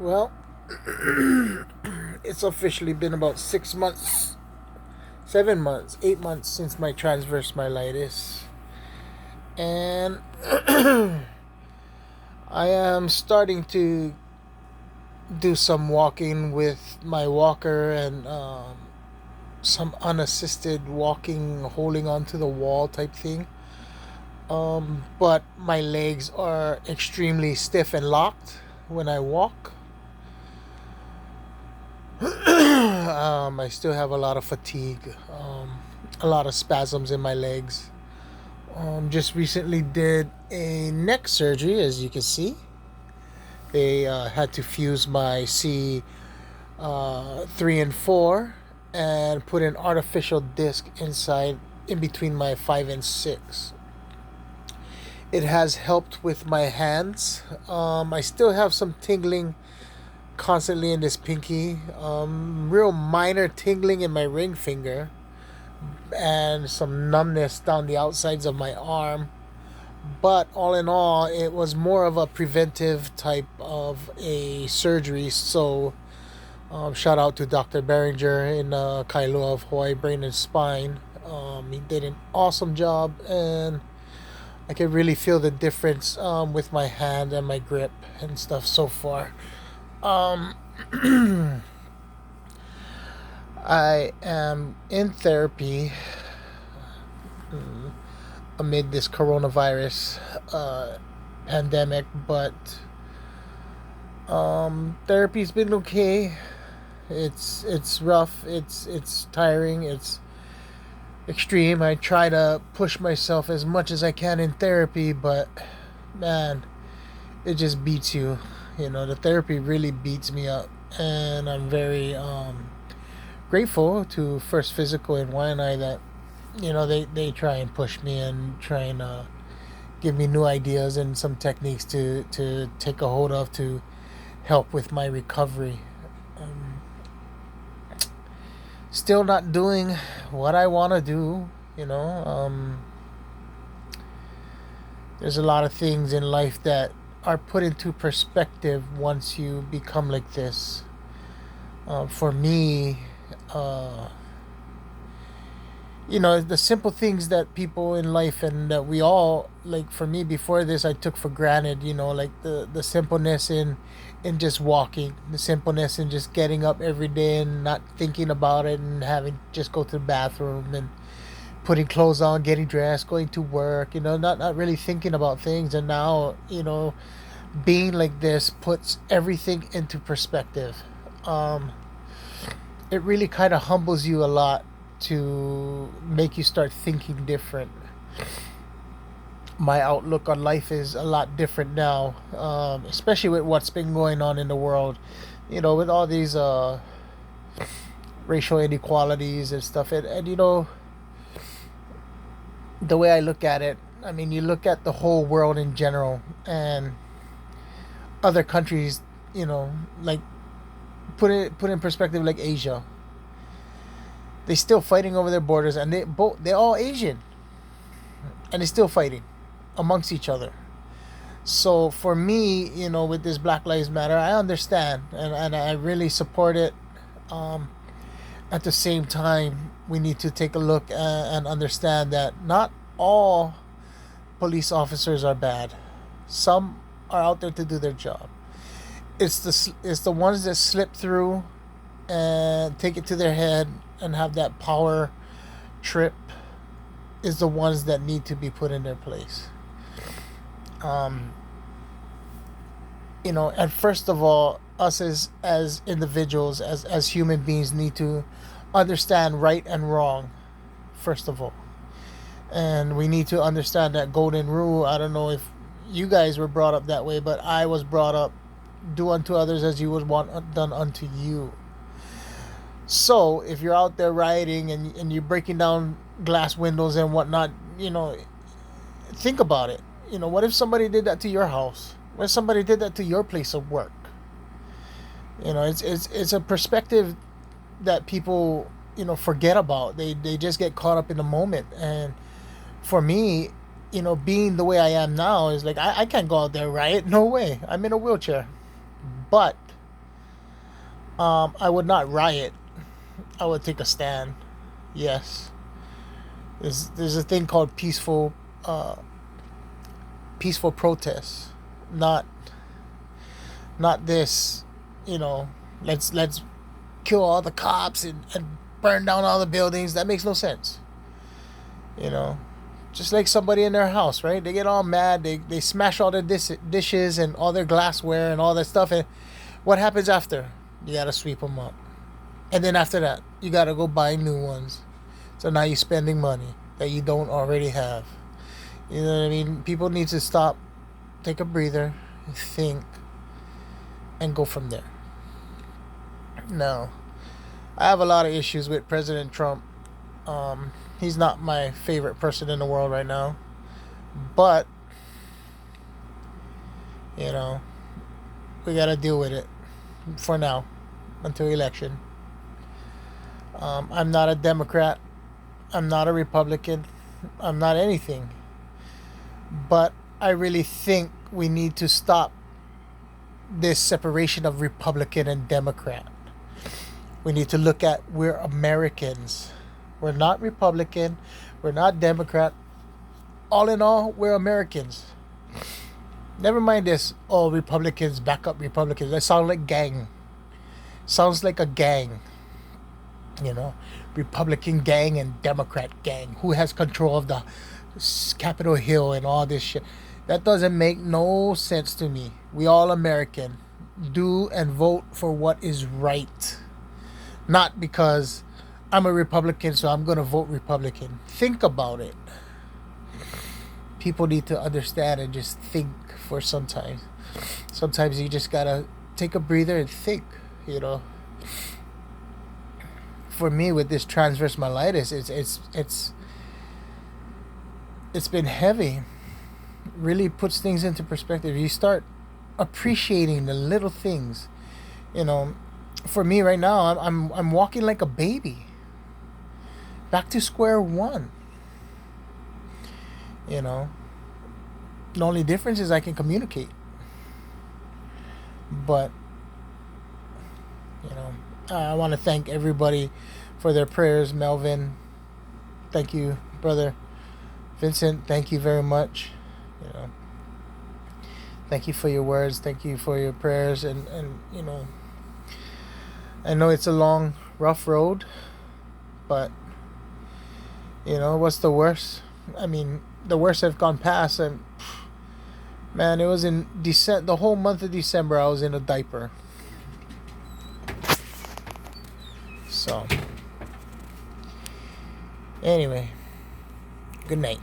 Well, it's officially been about 6 months, 7 months, 8 months since my transverse myelitis. And I am starting to do some walking with my walker and some unassisted walking, holding onto the wall type thing. But my legs are extremely stiff and locked when I walk. I still have a lot of fatigue, a lot of spasms in my legs. Just recently did a neck surgery, as you can see. They had to fuse my C3 and 4 and put an artificial disc inside in between my 5 and 6. It has helped with my hands. I still have some tingling constantly in this pinky. Real minor tingling in my ring finger and some numbness down the outsides of my arm. But all in all, it was more of a preventive type of a surgery. So, shout out to Dr. Behringer in Kailua of Hawaii Brain and Spine. He did an awesome job, and I can really feel the difference with my hand and my grip and stuff so far. Um, I am in therapy amid this coronavirus pandemic, but therapy's been okay. It's rough. It's tiring. It's extreme. I try to push myself as much as I can in therapy, but man, it just beats you. The therapy really beats me up, and I'm very grateful to First Physical in Waianae that they try and push me and try and give me new ideas and some techniques to take a hold of to help with my recovery. Um, Still not doing what I want to do. There's a lot of things in life that are put into perspective once you become like this. For me, uh, the simple things that people in life and that we all, like, for me before this, I took for granted. Like the simpleness in just walking, the simpleness in just getting up every day and not thinking about it and having just go to the bathroom and putting clothes on, getting dressed, going to work, not really thinking about things. And now, being like this puts everything into perspective. um it really kind of humbles you a lot to make you start thinking different. My outlook on life is a lot different now, especially with what's been going on in the world. With all these racial inequalities and stuff. And the way I look at it, I mean, you look at the whole world in general, and other countries, like, put in perspective, like Asia. They still fighting over their borders, and they're all Asian, and they're still fighting amongst each other. So for me, with this Black Lives Matter, I understand, and I really support it. Um, at the same time, we need to take a look and understand that not all police officers are bad. Some are out there to do their job. It's the ones that slip through and take it to their head and have that power trip is the ones that need to be put in their place. Um, and first of all, us as individuals, as human beings, need to understand right and wrong, first of all. And we need to understand that golden rule. I don't know if you guys were brought up that way, but I was brought up: do unto others as you would want done unto you. So if you're out there rioting and you're breaking down glass windows and whatnot, think about it. What if somebody did that to your house? What if somebody did that to your place of work? It's a perspective that people forget about. They just get caught up in the moment. And for me, being the way I am now is like, I can't go out there riot. No way. I'm in a wheelchair. But I would not riot. I would take a stand. Yes. There's a thing called peaceful protests, not this, you know, let's kill all the cops and burn down all the buildings. That makes no sense. You know, just like somebody in their house, right? They get all mad. They smash all their dishes and all their glassware and all that stuff. And what happens after? You gotta sweep them up. And then after that, you gotta go buy new ones. So now you're spending money that you don't already have. You know what I mean? People need to stop, take a breather, think, and go from there. Now, I have a lot of issues with President Trump. He's not my favorite person in the world right now. But, you know, we got to deal with it for now until election. I'm not a Democrat. I'm not a Republican. I'm not anything. But I really think we need to stop this separation of Republican and Democrat. We need to look at we're Americans. We're not Republican. We're not Democrat. All in all, we're Americans. Never mind this, oh, Republicans back up Republicans. That sounds like gang. Sounds like a gang. You know, Republican gang and Democrat gang. Who has control of the Capitol Hill and all this shit? That doesn't make no sense to me. We all American. Do and vote for what is right. Not because I'm a Republican, so I'm going to vote Republican. Think about it. People need to understand and just think for sometimes. Sometimes you just got to take a breather and think, you know. For me, with this transverse myelitis, it's been heavy. Really puts things into perspective. You start appreciating the little things. You know, for me right now, I'm walking like a baby. Back to square one. You know, the only difference is I can communicate. But, you know, I want to thank everybody for their prayers. Melvin, thank you, brother. Vincent, thank you very much. You know, thank you for your words. Thank you for your prayers. And you know, I know it's a long, rough road, but, you know, what's the worst? I mean, the worst have gone past, and man, it was in December. The whole month of December, I was in a diaper. So, anyway, good night.